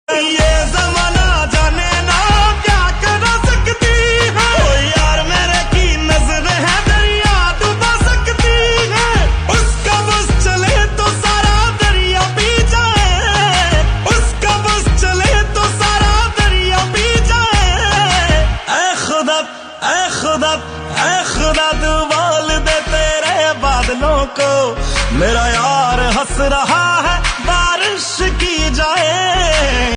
ये जमाना जाने ना क्या कर सकती है। ओ यार मेरे की नजर है दरिया डुबा सकती है। उसका बस चले तो सारा दरिया पी जाए। उसका बस चले तो सारा दरिया पी जाए। ऐ खुदा ऐ खुदा ऐ खुदा तू बोल दे तेरे बादलों को मेरा यार हंस रहा है बारिश की जाए।